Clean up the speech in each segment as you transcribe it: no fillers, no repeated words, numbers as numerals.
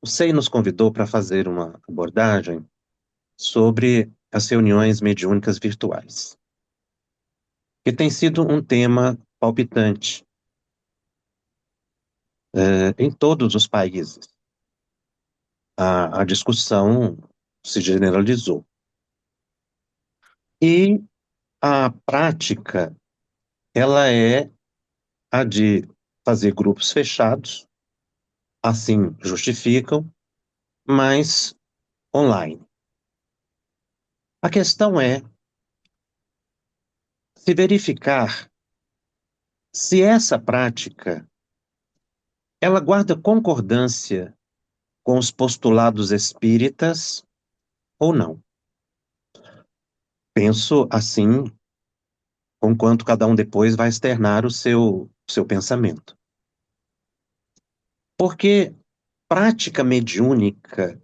O SEI nos convidou para fazer uma abordagem sobre as reuniões mediúnicas virtuais, que tem sido um tema palpitante, em todos os países. A discussão se generalizou. E a prática, ela é a de fazer grupos fechados, assim justificam, mas online. A questão é se verificar se essa prática ela guarda concordância com os postulados espíritas ou não. Penso assim, conquanto cada um depois vai externar o seu pensamento. Porque prática mediúnica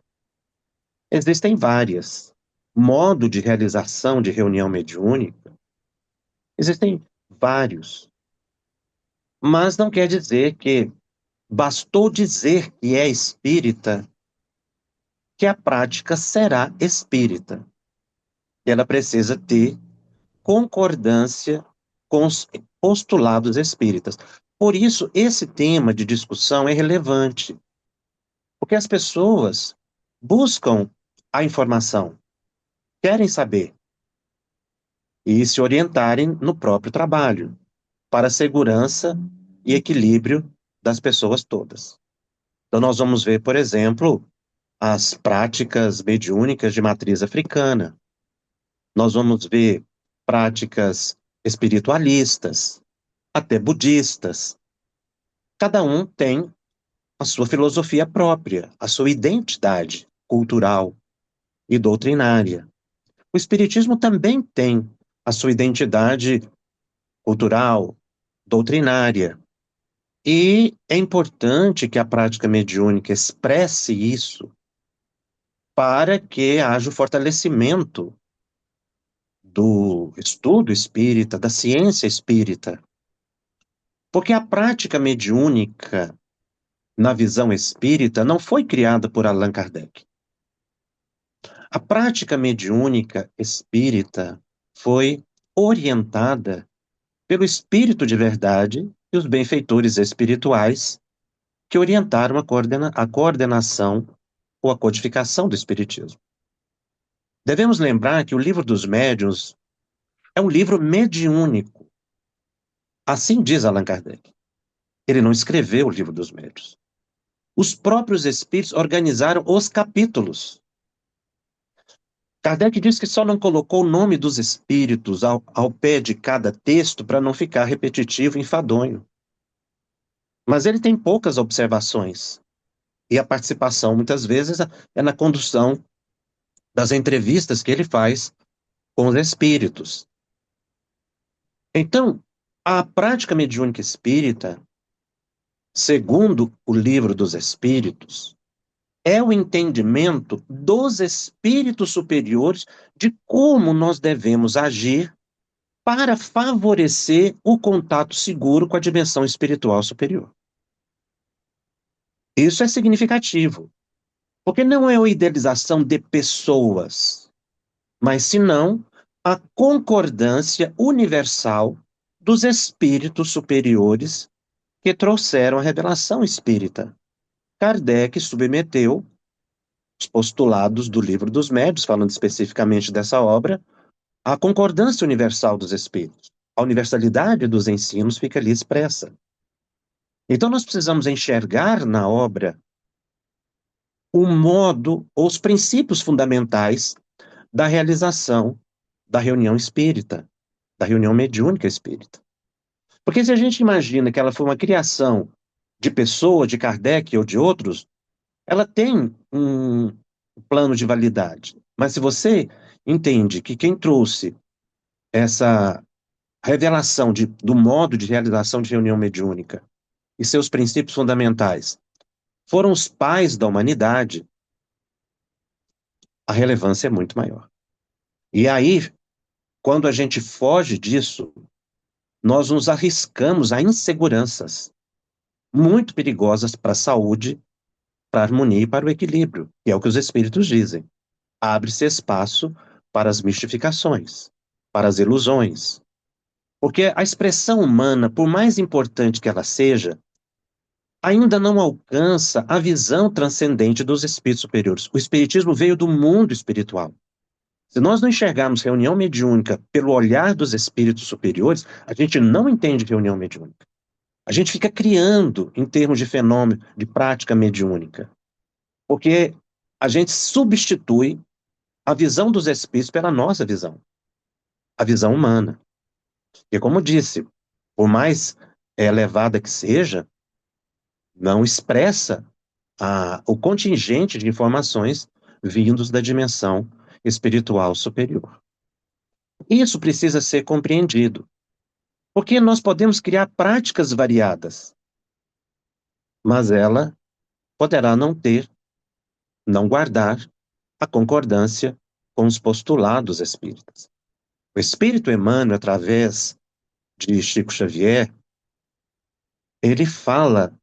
existem várias. Modo de realização de reunião mediúnica existem vários. Mas não quer dizer que bastou dizer que é espírita que a prática será espírita. Ela precisa ter concordância com os postulados espíritas. Por isso, esse tema de discussão é relevante, porque as pessoas buscam a informação, querem saber e se orientarem no próprio trabalho, para a segurança e equilíbrio das pessoas todas. Então, nós vamos ver, por exemplo, as práticas mediúnicas de matriz africana. Nós vamos ver práticas espiritualistas, até budistas. Cada um tem a sua filosofia própria, a sua identidade cultural e doutrinária. O espiritismo também tem a sua identidade cultural, doutrinária. E é importante que a prática mediúnica expresse isso para que haja o fortalecimento do estudo espírita, da ciência espírita. Porque a prática mediúnica, na visão espírita, não foi criada por Allan Kardec. A prática mediúnica espírita foi orientada pelo espírito de verdade e os benfeitores espirituais que orientaram a coordenação ou a codificação do espiritismo. Devemos lembrar que o Livro dos Médiuns é um livro mediúnico. Assim diz Allan Kardec. Ele não escreveu o Livro dos Médiuns. Os próprios espíritos organizaram os capítulos. Kardec diz que só não colocou o nome dos espíritos ao pé de cada texto para não ficar repetitivo e enfadonho. Mas ele tem poucas observações. E a participação, muitas vezes, é na condução das entrevistas que ele faz com os espíritos. Então, a prática mediúnica espírita, segundo o Livro dos Espíritos, é o entendimento dos espíritos superiores de como nós devemos agir para favorecer o contato seguro com a dimensão espiritual superior. Isso é significativo, porque não é a idealização de pessoas, mas senão a concordância universal dos espíritos superiores que trouxeram a revelação espírita. Kardec submeteu os postulados do Livro dos Médiuns, falando especificamente dessa obra, à concordância universal dos espíritos. A universalidade dos ensinos fica ali expressa. Então, nós precisamos enxergar na obra o modo, ou os princípios fundamentais da realização da reunião espírita, da reunião mediúnica espírita. Porque se a gente imagina que ela foi uma criação de pessoa, de Kardec ou de outros, ela tem um plano de validade. Mas se você entende que quem trouxe essa revelação do modo de realização de reunião mediúnica e seus princípios fundamentais foram os pais da humanidade, a relevância é muito maior. E aí, quando a gente foge disso, nós nos arriscamos a inseguranças muito perigosas para a saúde para a harmonia e para o equilíbrio, que é o que os espíritos dizem. Abre-se espaço para as mistificações, para as ilusões. Porque a expressão humana, por mais importante que ela seja, ainda não alcança a visão transcendente dos espíritos superiores. O espiritismo veio do mundo espiritual. Se nós não enxergarmos reunião mediúnica pelo olhar dos espíritos superiores, a gente não entende reunião mediúnica. A gente fica criando em termos de fenômeno, de prática mediúnica, porque a gente substitui a visão dos espíritos pela nossa visão, a visão humana. E como disse, por mais elevada que seja, não expressa o contingente de informações vindos da dimensão espiritual superior. Isso precisa ser compreendido, porque nós podemos criar práticas variadas, mas ela poderá não ter, não guardar a concordância com os postulados espíritas. O Espírito Emmanuel, através de Chico Xavier, ele fala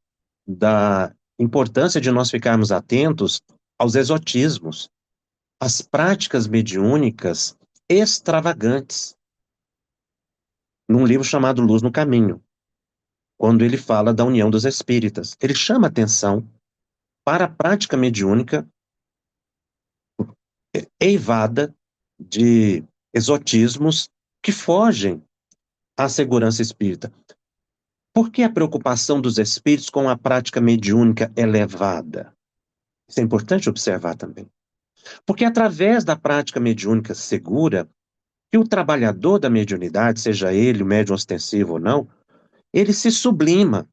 da importância de nós ficarmos atentos aos exotismos, às práticas mediúnicas extravagantes, num livro chamado Luz no Caminho, quando ele fala da união dos espíritas. Ele chama atenção para a prática mediúnica eivada de exotismos que fogem à segurança espírita. Por que a preocupação dos espíritos com a prática mediúnica elevada? Isso é importante observar também. Porque através da prática mediúnica segura, que o trabalhador da mediunidade, seja ele o médium ostensivo ou não, ele se sublima.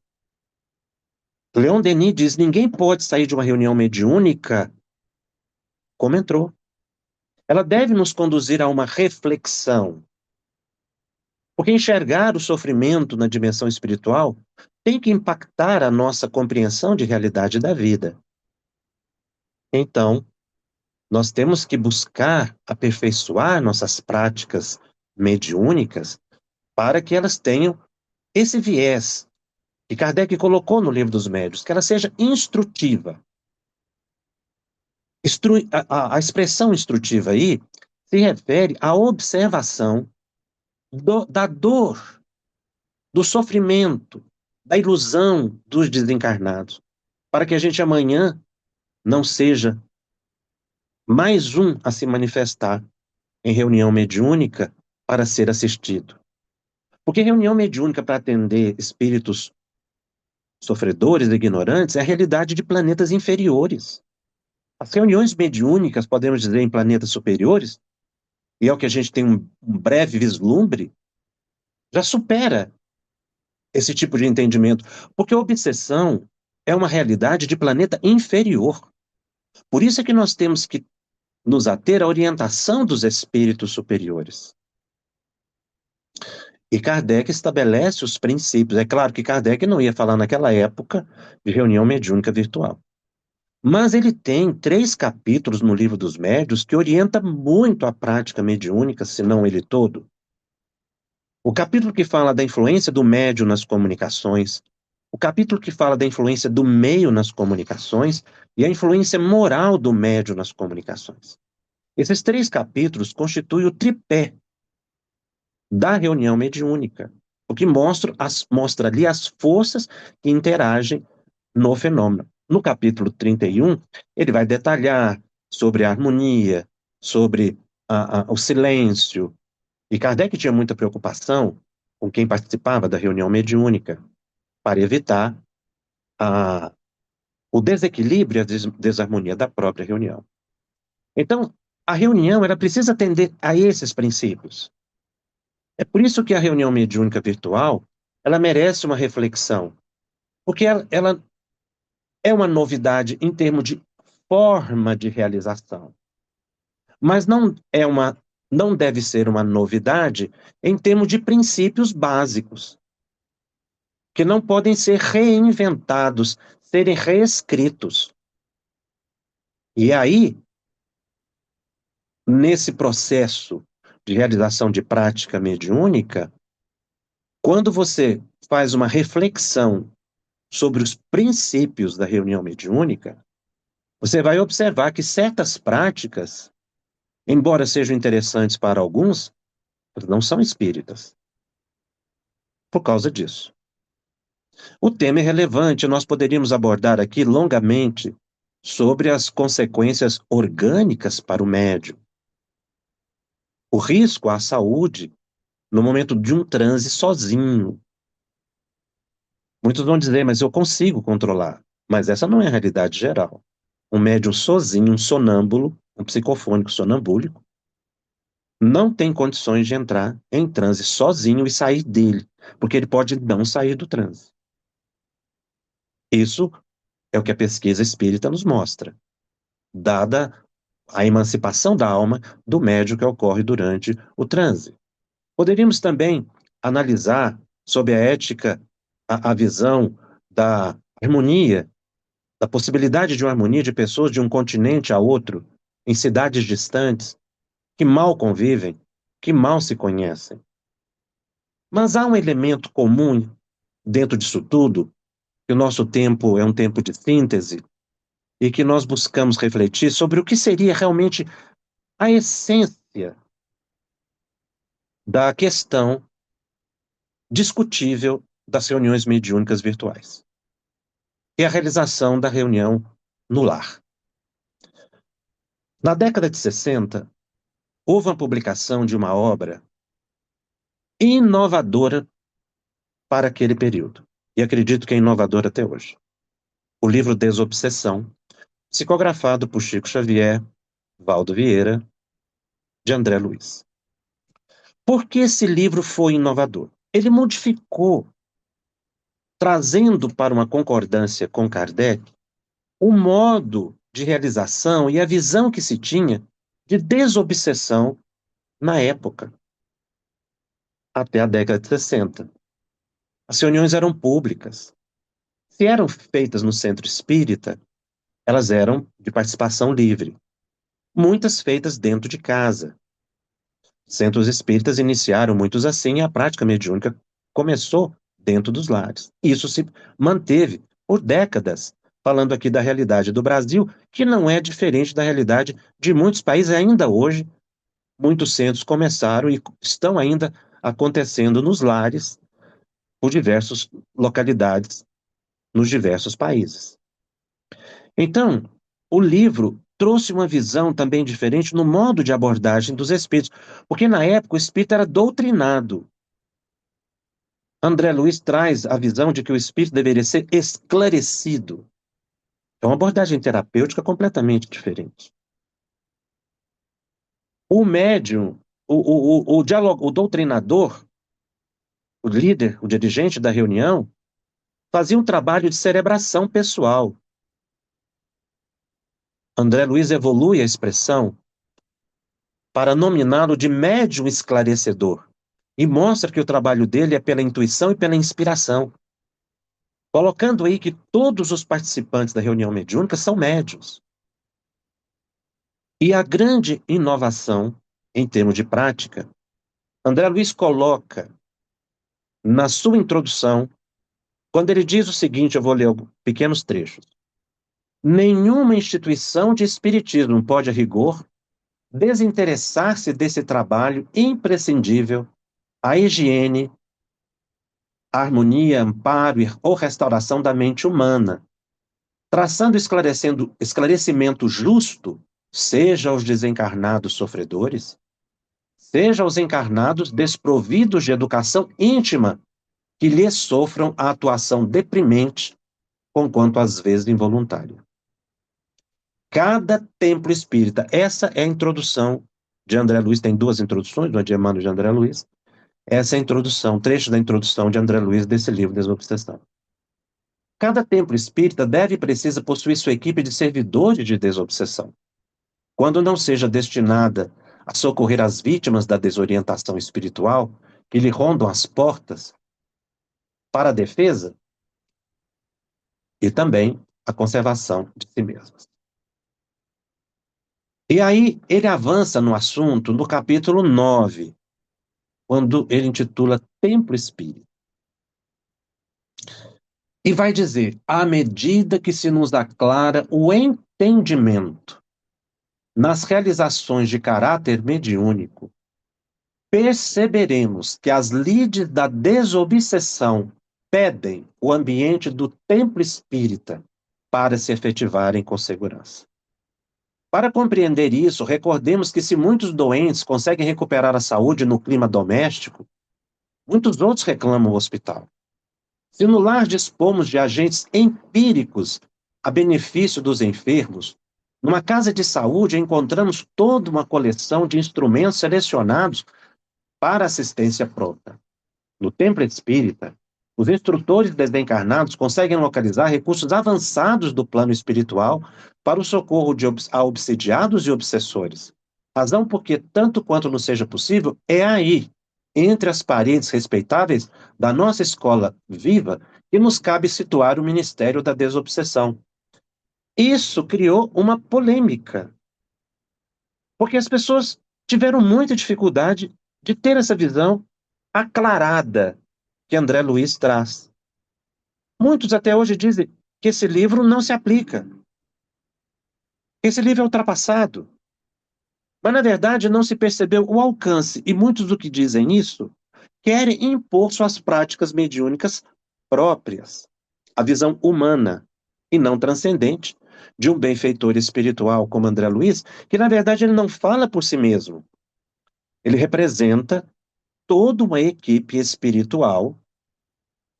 Leon Denis diz: ninguém pode sair de uma reunião mediúnica como entrou. Ela deve nos conduzir a uma reflexão. Porque enxergar o sofrimento na dimensão espiritual tem que impactar a nossa compreensão de realidade da vida. Então, nós temos que buscar aperfeiçoar nossas práticas mediúnicas para que elas tenham esse viés que Kardec colocou no Livro dos Médiuns, que ela seja instrutiva. A expressão instrutiva aí se refere à observação da dor, do sofrimento, da ilusão dos desencarnados, para que a gente amanhã não seja mais um a se manifestar em reunião mediúnica para ser assistido. Porque reunião mediúnica para atender espíritos sofredores e ignorantes é a realidade de planetas inferiores. As reuniões mediúnicas, podemos dizer, em planetas superiores, e é o que a gente tem um breve vislumbre, já supera esse tipo de entendimento, porque a obsessão é uma realidade de planeta inferior. Por isso é que nós temos que nos ater à orientação dos espíritos superiores. E Kardec estabelece os princípios. É claro que Kardec não ia falar naquela época de reunião mediúnica virtual. Mas ele tem 3 capítulos no Livro dos Médiuns que orienta muito a prática mediúnica, se não ele todo. O capítulo que fala da influência do médium nas comunicações, o capítulo que fala da influência do meio nas comunicações e a influência moral do médium nas comunicações. Esses 3 capítulos constituem o tripé da reunião mediúnica, o que mostra ali as forças que interagem no fenômeno. No capítulo 31, ele vai detalhar sobre a harmonia, sobre o silêncio. E Kardec tinha muita preocupação com quem participava da reunião mediúnica, para evitar o desequilíbrio e a desarmonia da própria reunião. Então, a reunião ela precisa atender a esses princípios. É por isso que a reunião mediúnica virtual ela merece uma reflexão, porque ela é uma novidade em termos de forma de realização, mas não deve ser uma novidade em termos de princípios básicos, que não podem ser reinventados, serem reescritos. E aí, nesse processo de realização de prática mediúnica, quando você faz uma reflexão sobre os princípios da reunião mediúnica, você vai observar que certas práticas, embora sejam interessantes para alguns, não são espíritas, por causa disso. O tema é relevante, nós poderíamos abordar aqui longamente sobre as consequências orgânicas para o médium, o risco à saúde no momento de um transe sozinho. Muitos vão dizer, mas eu consigo controlar. Mas essa não é a realidade geral. Um médium sozinho, um sonâmbulo, um psicofônico sonambúlico, não tem condições de entrar em transe sozinho e sair dele, porque ele pode não sair do transe. Isso é o que a pesquisa espírita nos mostra, dada a emancipação da alma do médium que ocorre durante o transe. Poderíamos também analisar sob a ética a visão da harmonia, da possibilidade de uma harmonia de pessoas de um continente a outro, em cidades distantes, que mal convivem, que mal se conhecem. Mas há um elemento comum dentro disso tudo, que o nosso tempo é um tempo de síntese, e que nós buscamos refletir sobre o que seria realmente a essência da questão discutível das reuniões mediúnicas virtuais, e a realização da reunião no lar. Na década de 60, houve uma publicação de uma obra inovadora para aquele período, e acredito que é inovadora até hoje. O livro Desobsessão, psicografado por Chico Xavier, Valdo Vieira, de André Luiz. Por que esse livro foi inovador? Ele modificou, trazendo para uma concordância com Kardec, o modo de realização e a visão que se tinha de desobsessão na época, até a década de 60. As reuniões eram públicas. Se eram feitas no centro espírita, elas eram de participação livre. Muitas feitas dentro de casa. Centros espíritas iniciaram muitos assim e a prática mediúnica começou dentro dos lares. Isso se manteve por décadas, falando aqui da realidade do Brasil, que não é diferente da realidade de muitos países. Ainda hoje, muitos centros começaram e estão ainda acontecendo nos lares por diversas localidades nos diversos países. Então, o livro trouxe uma visão também diferente no modo de abordagem dos espíritos, porque na época o espírito era doutrinado. André Luiz traz a visão de que o espírito deveria ser esclarecido. É uma abordagem terapêutica completamente diferente. O médium, o doutrinador, o líder, o dirigente da reunião, fazia um trabalho de cerebração pessoal. André Luiz evolui a expressão para nominá-lo de médium esclarecedor e mostra que o trabalho dele é pela intuição e pela inspiração, colocando aí que todos os participantes da reunião mediúnica são médiuns. E a grande inovação, em termos de prática, André Luiz coloca na sua introdução, quando ele diz o seguinte, eu vou ler pequenos trechos. Nenhuma instituição de espiritismo pode, a rigor, desinteressar-se desse trabalho imprescindível à higiene, harmonia, amparo ou restauração da mente humana, traçando esclarecimento justo, seja aos desencarnados sofredores, seja aos encarnados desprovidos de educação íntima, que lhes sofram a atuação deprimente, conquanto às vezes involuntária. Cada templo espírita, essa é a introdução de André Luiz, tem duas introduções, uma de Emmanuel e de André Luiz, essa é a introdução, trecho da introdução de André Luiz desse livro, Desobsessão. Cada templo espírita deve e precisa possuir sua equipe de servidores de desobsessão. Quando não seja destinada a socorrer as vítimas da desorientação espiritual que lhe rondam as portas para a defesa e também a conservação de si mesmas. E aí ele avança no assunto no capítulo 9, quando ele intitula Templo Espírita. E vai dizer: à medida que se nos aclara o entendimento nas realizações de caráter mediúnico, perceberemos que as lides da desobsessão pedem o ambiente do templo espírita para se efetivarem com segurança. Para compreender isso, recordemos que se muitos doentes conseguem recuperar a saúde no clima doméstico, muitos outros reclamam o hospital. Se no lar dispomos de agentes empíricos a benefício dos enfermos, numa casa de saúde encontramos toda uma coleção de instrumentos selecionados para assistência pronta. No templo espírita, os instrutores desencarnados conseguem localizar recursos avançados do plano espiritual para o socorro a obsidiados e obsessores. Razão porque, tanto quanto nos seja possível, é aí, entre as paredes respeitáveis da nossa escola viva, que nos cabe situar o Ministério da Desobsessão. Isso criou uma polêmica, porque as pessoas tiveram muita dificuldade de ter essa visão aclarada que André Luiz traz. Muitos até hoje dizem que esse livro não se aplica, que esse livro é ultrapassado. Mas, na verdade, não se percebeu o alcance, e muitos do que dizem isso querem impor suas práticas mediúnicas próprias, a visão humana e não transcendente de um benfeitor espiritual como André Luiz, que, na verdade, ele não fala por si mesmo. Ele representa toda uma equipe espiritual.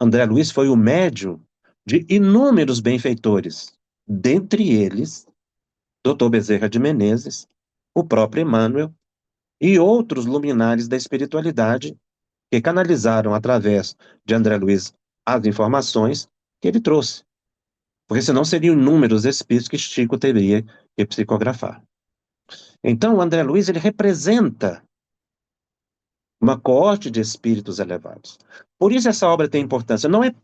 André Luiz foi o médium de inúmeros benfeitores, dentre eles, Dr. Bezerra de Menezes, o próprio Emmanuel e outros luminares da espiritualidade que canalizaram através de André Luiz as informações que ele trouxe. Porque senão seriam inúmeros espíritos que Chico teria que psicografar. Então, o André Luiz ele representa uma coorte de espíritos elevados. Por isso essa obra tem importância. Não é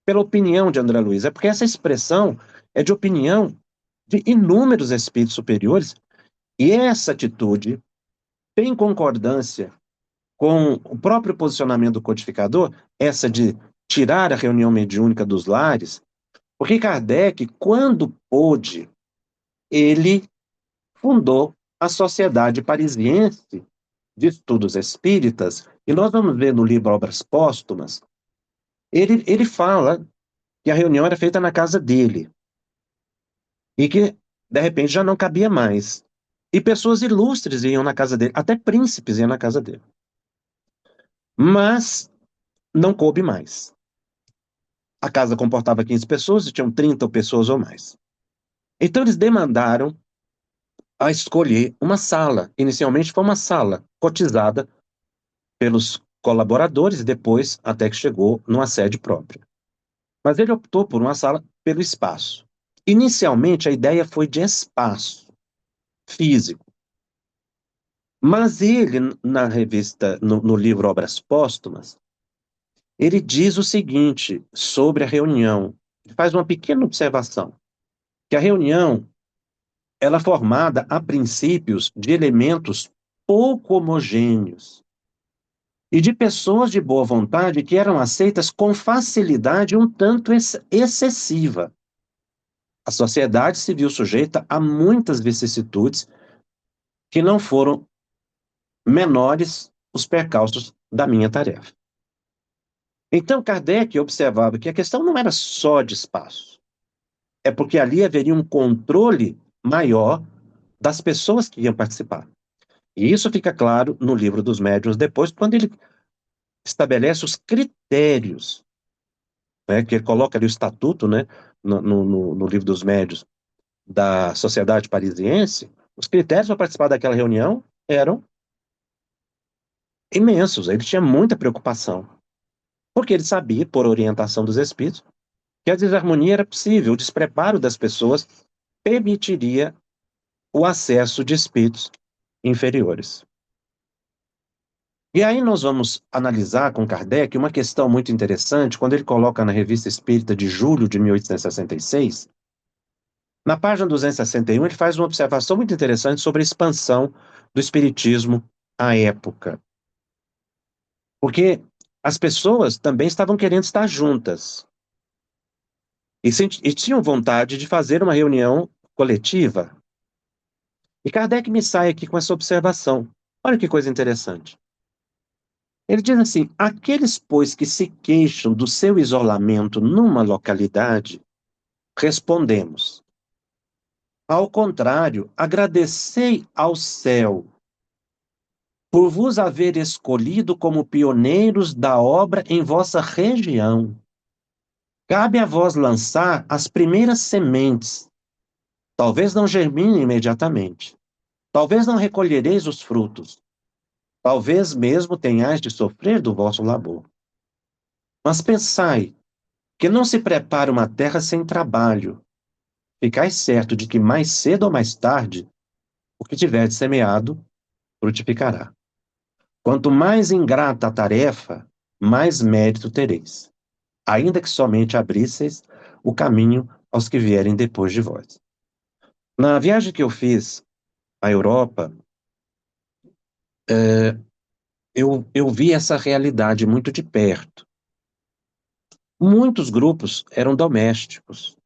pela opinião de André Luiz, é porque essa expressão é de opinião de inúmeros espíritos superiores, e essa atitude tem concordância com o próprio posicionamento do codificador, essa de tirar a reunião mediúnica dos lares, porque Kardec, quando pôde, ele fundou a Sociedade Parisiense de Estudos Espíritas, e nós vamos ver no livro Obras Póstumas, ele fala que a reunião era feita na casa dele, e que, de repente, já não cabia mais. E pessoas ilustres iam na casa dele, até príncipes iam na casa dele. Mas não coube mais. A casa comportava 15 pessoas e tinham 30 pessoas ou mais. Então eles demandaram a escolher uma sala. Inicialmente foi uma sala cotizada pelos colaboradores e depois até que chegou numa sede própria. Mas ele optou por uma sala pelo espaço. Inicialmente a ideia foi de espaço físico. Mas ele, na revista, no livro Obras Póstumas, ele diz o seguinte sobre a reunião. Ele faz uma pequena observação, que a reunião ela é formada a princípios de elementos pouco homogêneos e de pessoas de boa vontade que eram aceitas com facilidade um tanto excessiva. A sociedade se viu sujeita a muitas vicissitudes que não foram menores os percalços da minha tarefa. Então, Kardec observava que a questão não era só de espaço, é porque ali haveria um controle maior das pessoas que iam participar. E isso fica claro no livro dos médiuns depois, quando ele estabelece os critérios, né, que ele coloca ali o estatuto, né, no livro dos médiuns da Sociedade Parisiense, os critérios para participar daquela reunião eram imensos, ele tinha muita preocupação, porque ele sabia, por orientação dos espíritos, que a desarmonia era possível, o despreparo das pessoas permitiria o acesso de espíritos inferiores. E aí nós vamos analisar com Kardec uma questão muito interessante, quando ele coloca na Revista Espírita de julho de 1866, na página 261, ele faz uma observação muito interessante sobre a expansão do espiritismo à época. Porque as pessoas também estavam querendo estar juntas. e tinham vontade de fazer uma reunião coletiva. E Kardec me sai aqui com essa observação. Olha que coisa interessante. Ele diz assim: aqueles, pois, que se queixam do seu isolamento numa localidade, respondemos. Ao contrário, agradecei ao céu por vos haver escolhido como pioneiros da obra em vossa região. Cabe a vós lançar as primeiras sementes. Talvez não germine imediatamente. Talvez não recolhereis os frutos. Talvez mesmo tenhais de sofrer do vosso labor. Mas pensai que não se prepara uma terra sem trabalho. Ficai certo de que mais cedo ou mais tarde, o que tiverdes semeado, frutificará. Quanto mais ingrata a tarefa, mais mérito tereis, ainda que somente abrisseis o caminho aos que vierem depois de vós. Na viagem que eu fiz à Europa, eu vi essa realidade muito de perto. Muitos grupos eram domésticos.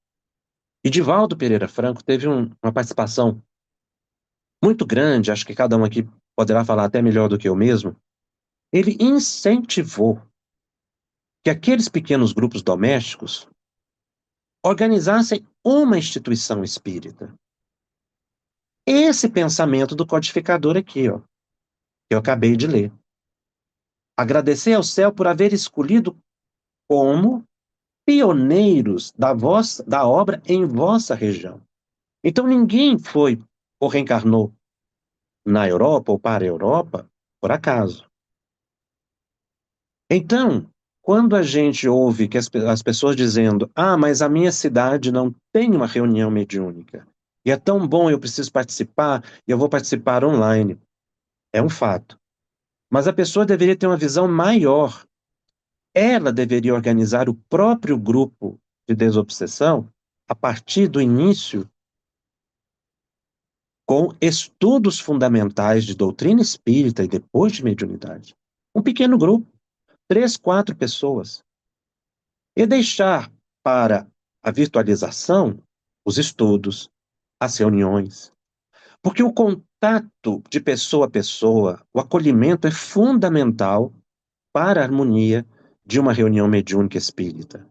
E Divaldo Pereira Franco teve uma participação muito grande, acho que cada um aqui poderá falar até melhor do que eu mesmo. Ele incentivou que aqueles pequenos grupos domésticos organizassem uma instituição espírita. Esse pensamento do codificador aqui, ó, que eu acabei de ler. Agradecer ao céu por haver escolhido como pioneiros da obra em vossa região. Então ninguém foi ou reencarnou na Europa ou para a Europa por acaso. Então, quando a gente ouve que as pessoas dizendo, mas a minha cidade não tem uma reunião mediúnica, e é tão bom, eu preciso participar, e eu vou participar online, é um fato. Mas a pessoa deveria ter uma visão maior. Ela deveria organizar o próprio grupo de desobsessão a partir do início, com estudos fundamentais de doutrina espírita e depois de mediunidade. Um pequeno grupo, 3, 4 pessoas. E deixar para a virtualização os estudos, as reuniões. Porque o contato de pessoa a pessoa, o acolhimento é fundamental para a harmonia de uma reunião mediúnica espírita.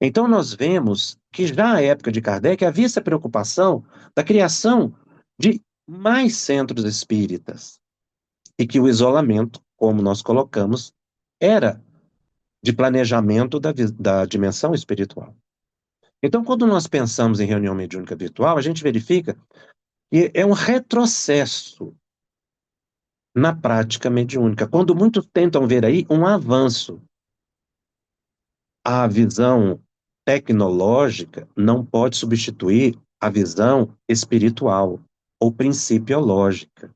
Então, nós vemos que já à época de Kardec havia essa preocupação da criação de mais centros espíritas e que o isolamento, como nós colocamos, era de planejamento da dimensão espiritual. Então, quando nós pensamos em reunião mediúnica virtual, a gente verifica que é um retrocesso na prática mediúnica, quando muitos tentam ver aí um avanço. A visão tecnológica não pode substituir a visão espiritual ou principiológica.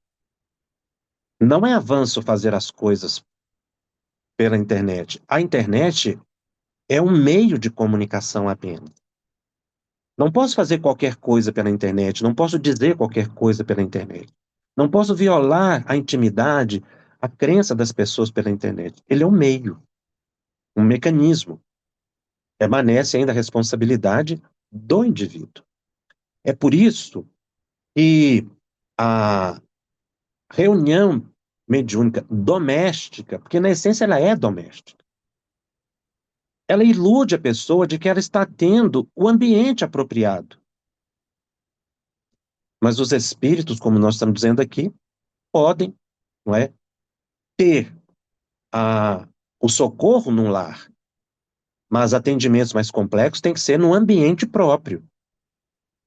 Não é avanço fazer as coisas pela internet. A internet é um meio de comunicação apenas. Não posso fazer qualquer coisa pela internet, não posso dizer qualquer coisa pela internet. Não posso violar a intimidade, a crença das pessoas pela internet. Ele é um meio, um mecanismo. Permanece ainda a responsabilidade do indivíduo. É por isso que a reunião mediúnica doméstica, porque na essência ela é doméstica, ela ilude a pessoa de que ela está tendo o ambiente apropriado. Mas os espíritos, como nós estamos dizendo aqui, podem, não é, ter a, o socorro num lar, mas atendimentos mais complexos têm que ser no ambiente próprio,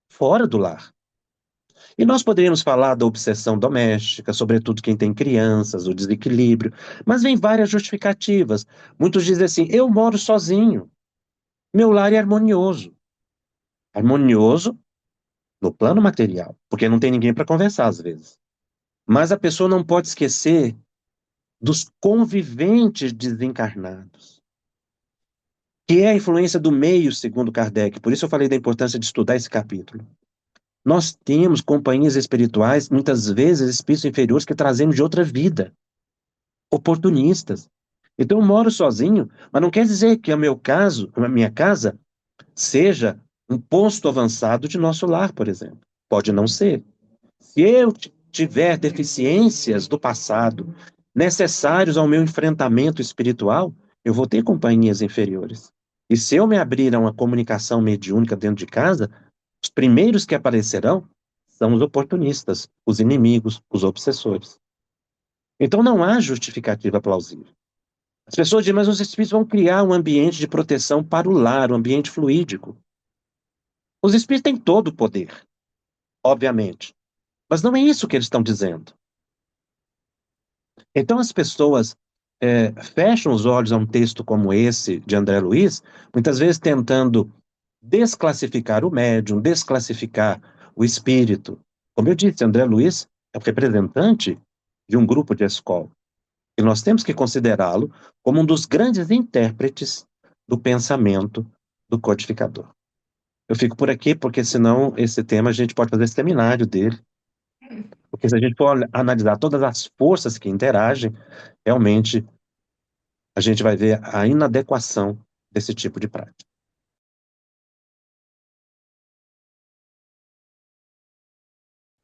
fora do lar. E nós poderíamos falar da obsessão doméstica, sobretudo quem tem crianças, o desequilíbrio, mas vem várias justificativas. Muitos dizem assim: eu moro sozinho, meu lar é harmonioso. Harmonioso no plano material, porque não tem ninguém para conversar às vezes. Mas a pessoa não pode esquecer dos conviventes desencarnados, que é a influência do meio, segundo Kardec. Por isso eu falei da importância de estudar esse capítulo. Nós temos companhias espirituais, muitas vezes espíritos inferiores que trazemos de outra vida, oportunistas. Então eu moro sozinho, mas não quer dizer que o meu caso, a minha casa, seja um posto avançado de nosso lar, por exemplo. Pode não ser. Se eu tiver deficiências do passado necessários ao meu enfrentamento espiritual, eu vou ter companhias inferiores. E se eu me abrir a uma comunicação mediúnica dentro de casa, os primeiros que aparecerão são os oportunistas, os inimigos, os obsessores. Então não há justificativa plausível. As pessoas dizem, mas os espíritos vão criar um ambiente de proteção para o lar, um ambiente fluídico. Os espíritos têm todo o poder, obviamente. Mas não é isso que eles estão dizendo. Então as pessoas fecham os olhos a um texto como esse de André Luiz, muitas vezes tentando desclassificar o médium, desclassificar o espírito. Como eu disse, André Luiz é o representante de um grupo de escola. E nós temos que considerá-lo como um dos grandes intérpretes do pensamento do codificador. Eu fico por aqui, porque senão esse tema a gente pode fazer seminário dele, porque se a gente for analisar todas as forças que interagem, realmente a gente vai ver a inadequação desse tipo de prática.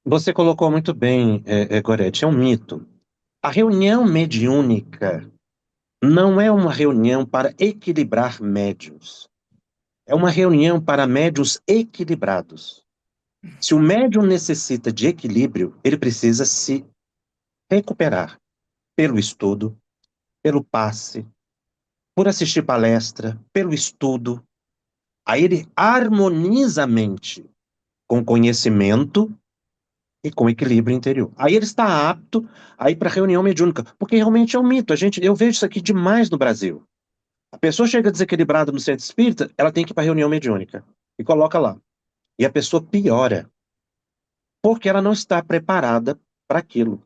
Você colocou muito bem, Gorete, é um mito. A reunião mediúnica não é uma reunião para equilibrar médiuns. É uma reunião para médiuns equilibrados. Se o médium necessita de equilíbrio, ele precisa se recuperar pelo estudo, pelo passe, por assistir palestra, pelo estudo. Aí ele harmoniza a mente com conhecimento e com equilíbrio interior. Aí ele está apto a ir para a reunião mediúnica, porque realmente é um mito. Eu vejo isso aqui demais no Brasil. A pessoa chega desequilibrada no centro espírita, ela tem que ir para a reunião mediúnica e coloca lá. E a pessoa piora, porque ela não está preparada para aquilo.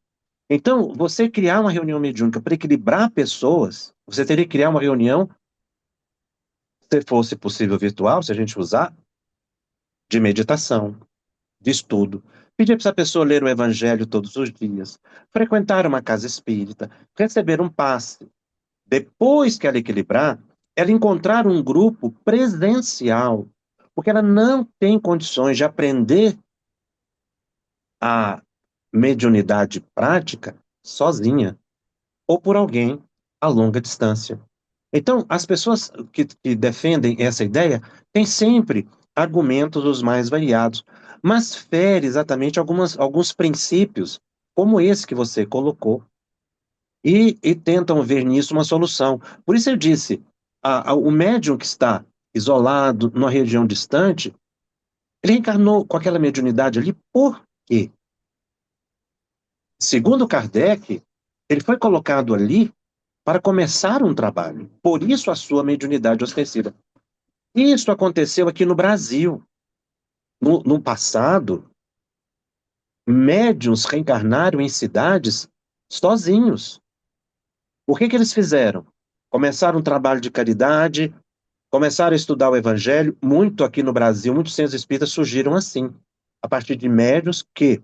Então, você criar uma reunião mediúnica para equilibrar pessoas, você teria que criar uma reunião, se fosse possível virtual, se a gente usar, de meditação, de estudo. Pedir para essa pessoa ler o Evangelho todos os dias, frequentar uma casa espírita, receber um passe. Depois que ela equilibrar, ela encontrar um grupo presencial, porque ela não tem condições de aprender a mediunidade prática sozinha ou por alguém a longa distância. Então, as pessoas que defendem essa ideia têm sempre argumentos os mais variados, mas fere exatamente alguns princípios, como esse que você colocou, e tentam ver nisso uma solução. Por isso eu disse, o médium que está isolado numa região distante, ele reencarnou com aquela mediunidade ali, por quê? Segundo Kardec, ele foi colocado ali para começar um trabalho. Por isso a sua mediunidade ostensiva. Isso aconteceu aqui no Brasil. No passado, médiuns reencarnaram em cidades sozinhos. O que eles fizeram? Começaram um trabalho de caridade, começaram a estudar o Evangelho. Muito aqui no Brasil, muitos centros espíritas surgiram assim, a partir de médiuns que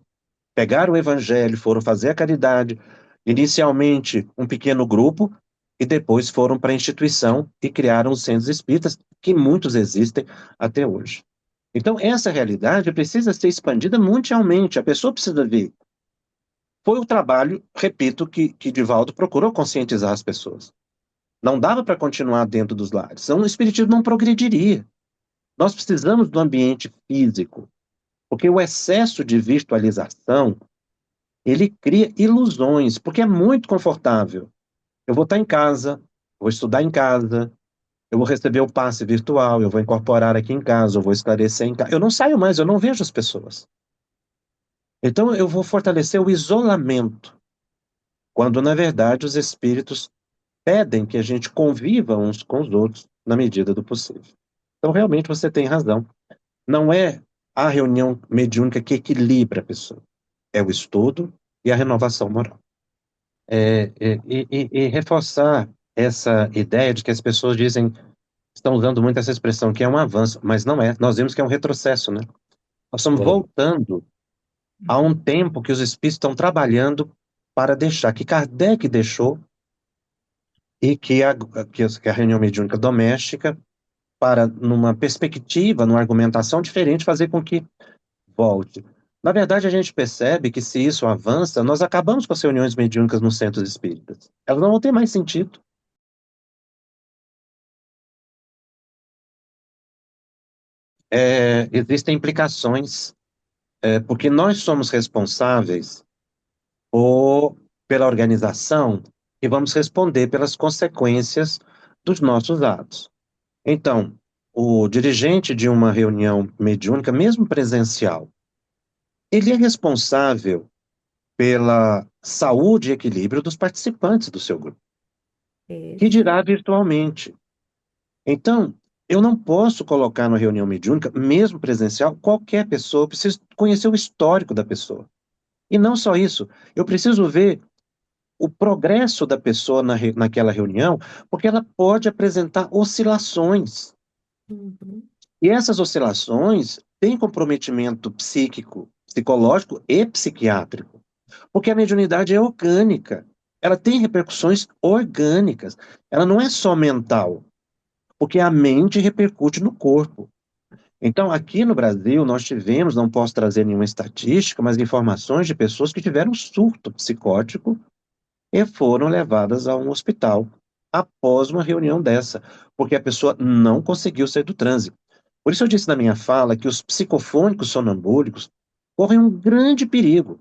pegaram o Evangelho, foram fazer a caridade, inicialmente um pequeno grupo, e depois foram para a instituição e criaram os centros espíritas, que muitos existem até hoje. Então, essa realidade precisa ser expandida mundialmente, a pessoa precisa ver. Foi o trabalho, repito, que Divaldo procurou conscientizar as pessoas. Não dava para continuar dentro dos lares, senão o espiritismo não progrediria. Nós precisamos do ambiente físico, porque o excesso de virtualização, ele cria ilusões, porque é muito confortável. Eu vou estar em casa, vou estudar em casa, eu vou receber o passe virtual, eu vou incorporar aqui em casa, eu vou esclarecer em casa. Eu não saio mais, eu não vejo as pessoas. Então eu vou fortalecer o isolamento, quando na verdade os espíritos pedem que a gente conviva uns com os outros na medida do possível. Então realmente você tem razão. Não é a reunião mediúnica que equilibra a pessoa, é o estudo e a renovação moral. E reforçar essa ideia de que as pessoas dizem, estão usando muito essa expressão, que é um avanço, mas não é. Nós vimos que é um retrocesso, né? Nós estamos É, voltando a um tempo que os espíritos estão trabalhando para deixar, que Kardec deixou, e que a reunião mediúnica doméstica para, numa perspectiva, numa argumentação diferente, fazer com que volte. Na verdade, a gente percebe que se isso avança, nós acabamos com as reuniões mediúnicas nos centros espíritas. Elas não vão ter mais sentido. Existem implicações, porque nós somos responsáveis pela organização e vamos responder pelas consequências dos nossos atos. Então, o dirigente de uma reunião mediúnica, mesmo presencial, ele é responsável pela saúde e equilíbrio dos participantes do seu grupo, que Isso. dirá virtualmente. Então, eu não posso colocar na reunião mediúnica, mesmo presencial, qualquer pessoa, eu preciso conhecer o histórico da pessoa. E não só isso, eu preciso ver o progresso da pessoa naquela reunião, porque ela pode apresentar oscilações. Uhum. E essas oscilações têm comprometimento psíquico, psicológico e psiquiátrico, porque a mediunidade é orgânica. Ela tem repercussões orgânicas. Ela não é só mental, porque a mente repercute no corpo. Então, aqui no Brasil, nós tivemos, não posso trazer nenhuma estatística, mas informações de pessoas que tiveram surto psicótico e foram levadas a um hospital após uma reunião dessa, porque a pessoa não conseguiu sair do transe. Por isso eu disse na minha fala que os psicofônicos sonambúlicos correm um grande perigo,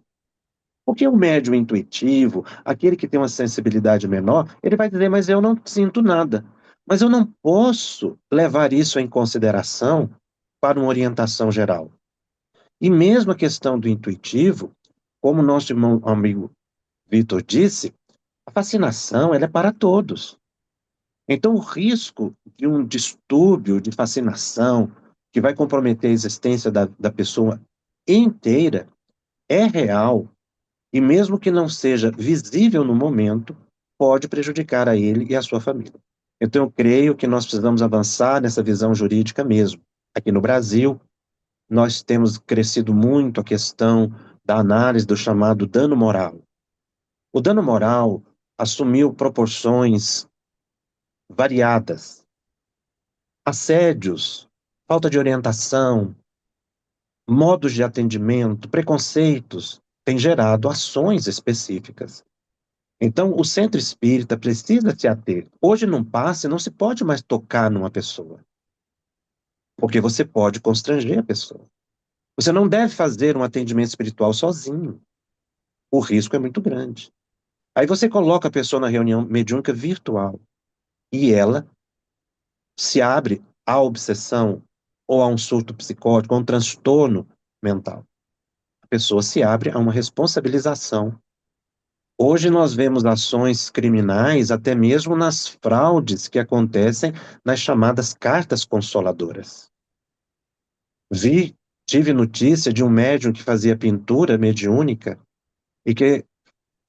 porque o médium intuitivo, aquele que tem uma sensibilidade menor, ele vai dizer, mas eu não sinto nada. Mas eu não posso levar isso em consideração para uma orientação geral. E mesmo a questão do intuitivo, como nosso irmão amigo Vitor disse, a fascinação ela é para todos. Então, o risco de um distúrbio de fascinação que vai comprometer a existência da pessoa inteira é real e, mesmo que não seja visível no momento, pode prejudicar a ele e a sua família. Então, eu creio que nós precisamos avançar nessa visão jurídica mesmo. Aqui no Brasil, nós temos crescido muito a questão da análise do chamado dano moral. O dano moral assumiu proporções variadas. Assédios, falta de orientação, modos de atendimento, preconceitos têm gerado ações específicas. Então, o centro espírita precisa se ater. Hoje, num passe, não se pode mais tocar numa pessoa, porque você pode constranger a pessoa. Você não deve fazer um atendimento espiritual sozinho. O risco é muito grande. Aí você coloca a pessoa na reunião mediúnica virtual e ela se abre à obsessão ou a um surto psicótico, a um transtorno mental. A pessoa se abre a uma responsabilização. Hoje nós vemos ações criminais até mesmo nas fraudes que acontecem nas chamadas cartas consoladoras. Vi, tive notícia de um médium que fazia pintura mediúnica e que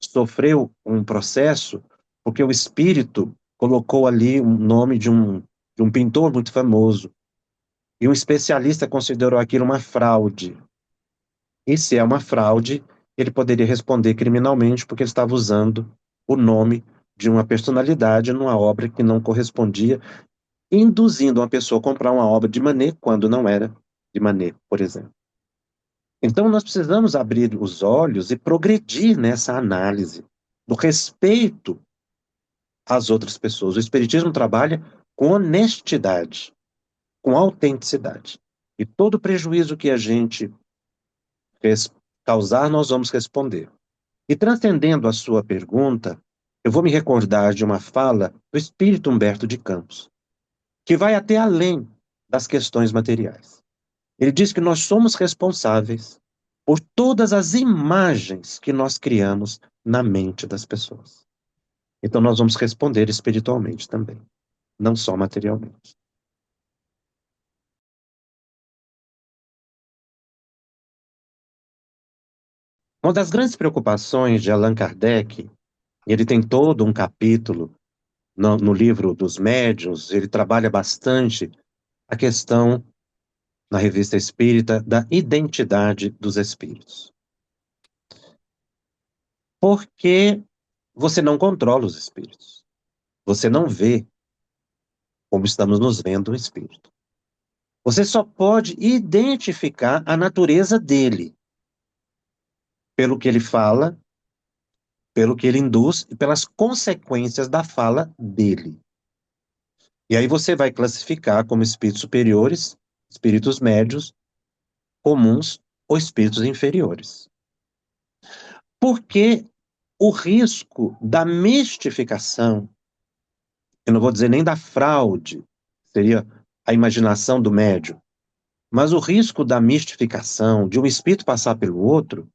sofreu um processo porque o espírito colocou ali um nome de um pintor muito famoso e um especialista considerou aquilo uma fraude. E se é uma fraude, ele poderia responder criminalmente porque ele estava usando o nome de uma personalidade numa obra que não correspondia, induzindo uma pessoa a comprar uma obra de Manet quando não era de Manet, por exemplo. Então, nós precisamos abrir os olhos e progredir nessa análise do respeito às outras pessoas. O Espiritismo trabalha com honestidade, com autenticidade. E todo prejuízo que a gente causar, nós vamos responder. E transcendendo a sua pergunta, eu vou me recordar de uma fala do espírito Humberto de Campos, que vai até além das questões materiais. Ele diz que nós somos responsáveis por todas as imagens que nós criamos na mente das pessoas. Então nós vamos responder espiritualmente também, não só materialmente. Uma das grandes preocupações de Allan Kardec, ele tem todo um capítulo no livro dos médiuns, ele trabalha bastante a questão na Revista Espírita da identidade dos espíritos. Porque você não controla os espíritos. Você não vê. como estamos nos vendo no espírito. Você só pode identificar a natureza dele pelo que ele fala, pelo que ele induz e pelas consequências da fala dele. E aí você vai classificar como espíritos superiores, espíritos médios, comuns ou espíritos inferiores. Porque o risco da mistificação, eu não vou dizer nem da fraude, seria a imaginação do médium, mas o risco da mistificação, de um espírito passar pelo outro,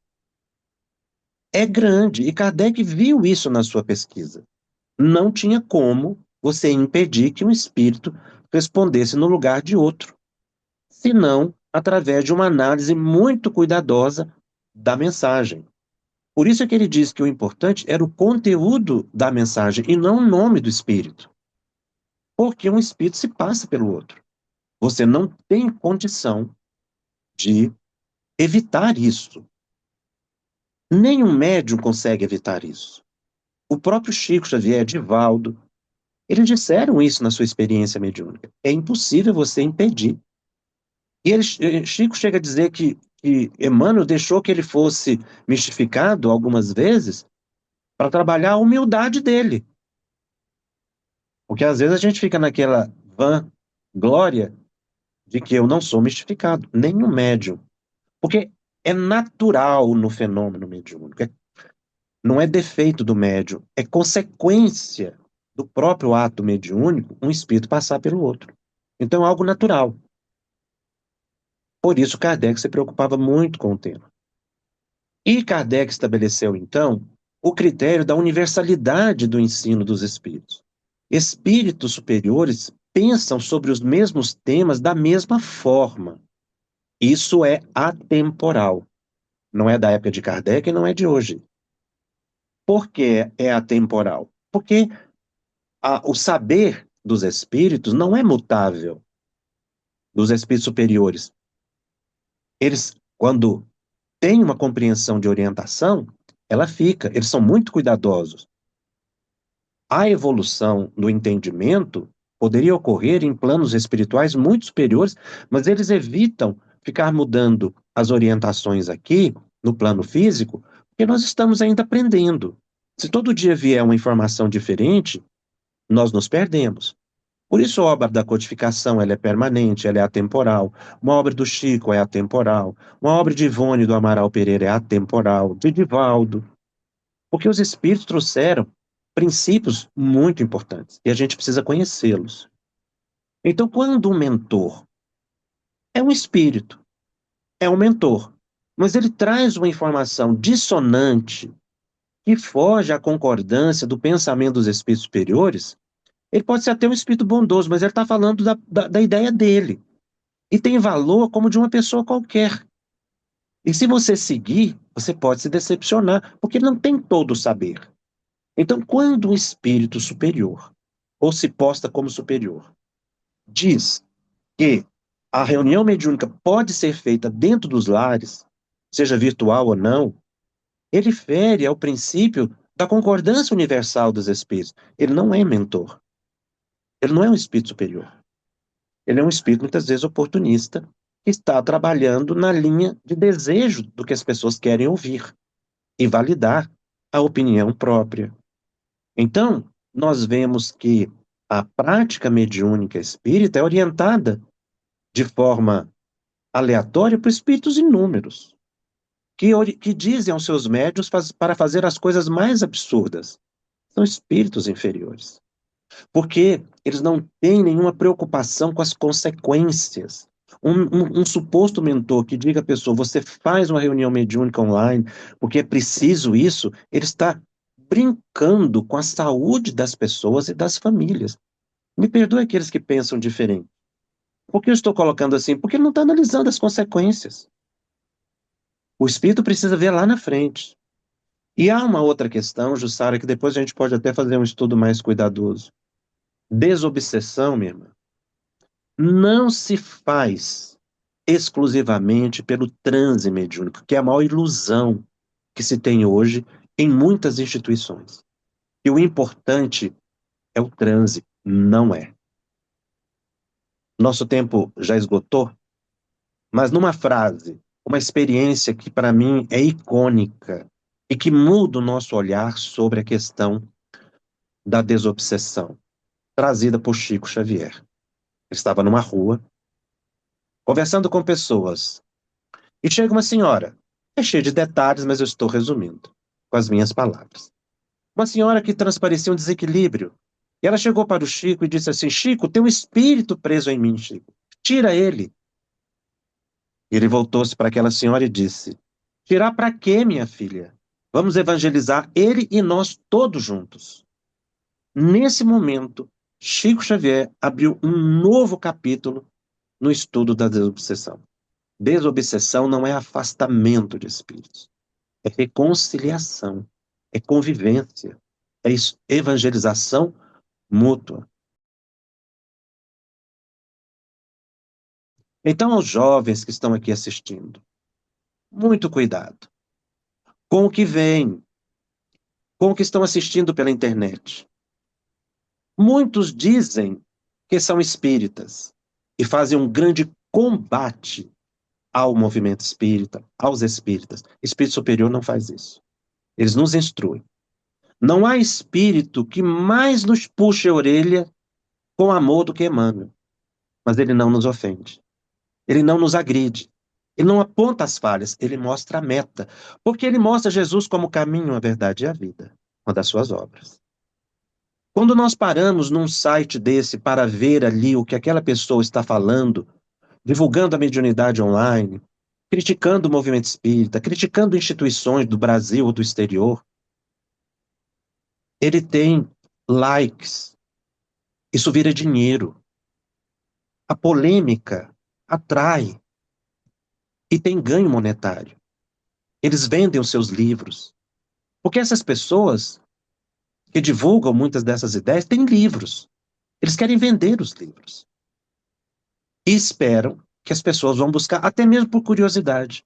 é grande. E Kardec viu isso na sua pesquisa. Não tinha como você impedir que um espírito respondesse no lugar de outro, senão através de uma análise muito cuidadosa da mensagem. Por isso é que ele diz que o importante era o conteúdo da mensagem e não o nome do espírito. Porque um espírito se passa pelo outro. Você não tem condição de evitar isso. Nenhum médium consegue evitar isso. O próprio Chico Xavier, Divaldo, eles disseram isso na sua experiência mediúnica. É impossível você impedir. E Chico chega a dizer que Emmanuel deixou que ele fosse mistificado algumas vezes para trabalhar a humildade dele. Porque às vezes a gente fica naquela vã glória de que eu não sou mistificado, nem um médium. Porque é natural no fenômeno mediúnico, não é defeito do médium, é consequência do próprio ato mediúnico um espírito passar pelo outro. Então é algo natural. Por isso Kardec se preocupava muito com o tema. E Kardec estabeleceu, então, o critério da universalidade do ensino dos espíritos. Espíritos superiores pensam sobre os mesmos temas da mesma forma. Isso é atemporal. Não é da época de Kardec e não é de hoje. Por que é atemporal? Porque o saber dos espíritos não é mutável, dos espíritos superiores. Eles, quando têm uma compreensão de orientação, ela fica, eles são muito cuidadosos. A evolução do entendimento poderia ocorrer em planos espirituais muito superiores, mas eles evitam ficar mudando as orientações aqui, no plano físico, porque nós estamos ainda aprendendo. Se todo dia vier uma informação diferente, nós nos perdemos. Por isso, a obra da codificação ela é permanente, ela é atemporal. Uma obra do Chico é atemporal. Uma obra de Ivone do Amaral Pereira é atemporal. De Divaldo. Porque os espíritos trouxeram princípios muito importantes e a gente precisa conhecê-los. Então, quando um mentor é um espírito, é um mentor, mas ele traz uma informação dissonante que foge à concordância do pensamento dos espíritos superiores, ele pode ser até um espírito bondoso, mas ele está falando da ideia dele. E tem valor como de uma pessoa qualquer. E se você seguir, você pode se decepcionar, porque não tem todo o saber. Então, quando um espírito superior, ou se posta como superior, diz que a reunião mediúnica pode ser feita dentro dos lares, seja virtual ou não, ele fere ao princípio da concordância universal dos espíritos. Ele não é mentor. Ele não é um espírito superior. Ele é um espírito, muitas vezes, oportunista, que está trabalhando na linha de desejo do que as pessoas querem ouvir e validar a opinião própria. Então, nós vemos que a prática mediúnica espírita é orientada de forma aleatória por espíritos inúmeros, que dizem aos seus médios para fazer as coisas mais absurdas. São espíritos inferiores, porque eles não têm nenhuma preocupação com as consequências. Um suposto mentor que diga à pessoa, você faz uma reunião mediúnica online porque é preciso isso, ele está brincando com a saúde das pessoas e das famílias. Me perdoe aqueles que pensam diferente. Por que eu estou colocando assim? Porque ele não está analisando as consequências. O espírito precisa ver lá na frente. E há uma outra questão, Jussara, que depois a gente pode até fazer um estudo mais cuidadoso. Desobsessão, minha irmã, não se faz exclusivamente pelo transe mediúnico, que é a maior ilusão que se tem hoje em muitas instituições. E o importante é o transe, não é. Nosso tempo já esgotou, mas numa frase, uma experiência que para mim é icônica e que muda o nosso olhar sobre a questão da desobsessão, trazida por Chico Xavier. Ele estava numa rua, conversando com pessoas, e chega uma senhora. É cheio de detalhes, mas eu estou resumindo com as minhas palavras. Uma senhora que transparecia um desequilíbrio. E ela chegou para o Chico e disse assim: Chico, tem um espírito preso em mim, Chico. Tira ele. E ele voltou-se para aquela senhora e disse: tirar para quê, minha filha? Vamos evangelizar ele e nós todos juntos. Nesse momento, Chico Xavier abriu um novo capítulo no estudo da desobsessão. Desobsessão não é afastamento de espíritos, é reconciliação, é convivência, é evangelização mútua. Então, aos jovens que estão aqui assistindo, muito cuidado com o que vem, com o que estão assistindo pela internet. Muitos dizem que são espíritas e fazem um grande combate ao movimento espírita, aos espíritas. Espírito superior não faz isso. Eles nos instruem. Não há espírito que mais nos puxe a orelha com amor do que Emmanuel, mas ele não nos ofende. Ele não nos agride. Ele não aponta as falhas, ele mostra a meta. Porque ele mostra Jesus como o caminho, a verdade e a vida, uma das suas obras. Quando nós paramos num site desse para ver ali o que aquela pessoa está falando, divulgando a mediunidade online, criticando o movimento espírita, criticando instituições do Brasil ou do exterior, ele tem likes, isso vira dinheiro. A polêmica atrai e tem ganho monetário. Eles vendem os seus livros. Porque essas pessoas que divulgam muitas dessas ideias têm livros. Eles querem vender os livros. E esperam que as pessoas vão buscar, até mesmo por curiosidade.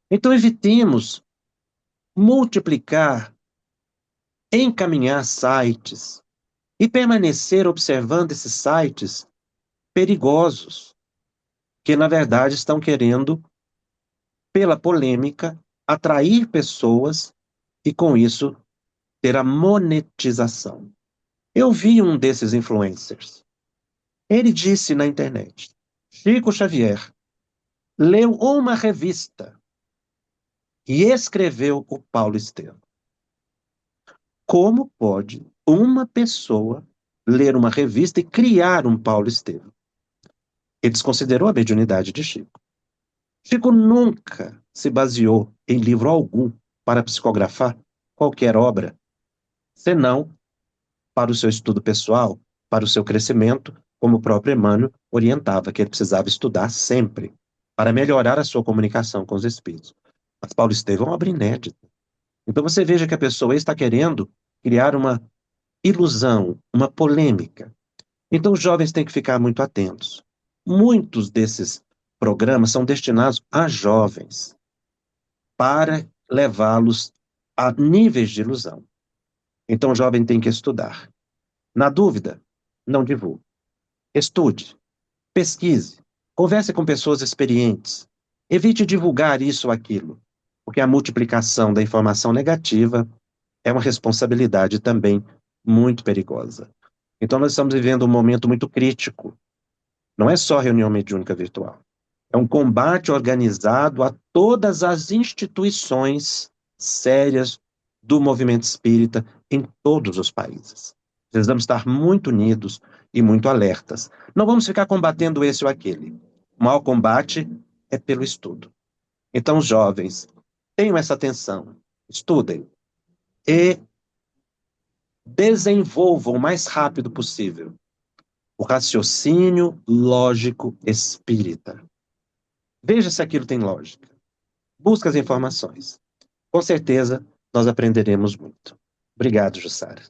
Então, evitemos multiplicar, encaminhar sites e permanecer observando esses sites perigosos, que na verdade estão querendo, pela polêmica, atrair pessoas e, com isso, ter a monetização. Eu vi um desses influencers. Ele disse na internet: Chico Xavier leu uma revista e escreveu o Paulo Estevam. Como pode uma pessoa ler uma revista e criar um Paulo Estevam? Ele desconsiderou a mediunidade de Chico. Chico nunca se baseou em livro algum para psicografar qualquer obra, senão para o seu estudo pessoal, para o seu crescimento, como o próprio Emmanuel orientava que ele precisava estudar sempre para melhorar a sua comunicação com os espíritos. Mas Paulo Estevam é uma obra inédita. Então você veja que a pessoa está querendo criar uma ilusão, uma polêmica. Então os jovens têm que ficar muito atentos. Muitos desses programas são destinados a jovens para levá-los a níveis de ilusão. Então o jovem tem que estudar. Na dúvida, não divulgue. Estude, pesquise, converse com pessoas experientes. Evite divulgar isso ou aquilo, porque a multiplicação da informação negativa é uma responsabilidade também muito perigosa. Então, nós estamos vivendo um momento muito crítico. Não é só reunião mediúnica virtual. É um combate organizado a todas as instituições sérias do movimento espírita em todos os países. Precisamos estar muito unidos e muito alertas. Não vamos ficar combatendo esse ou aquele. O maior combate é pelo estudo. Então, os jovens, tenham essa atenção, estudem e desenvolvam o mais rápido possível o raciocínio lógico espírita. Veja se aquilo tem lógica. Busque as informações. Com certeza, nós aprenderemos muito. Obrigado, Jussara.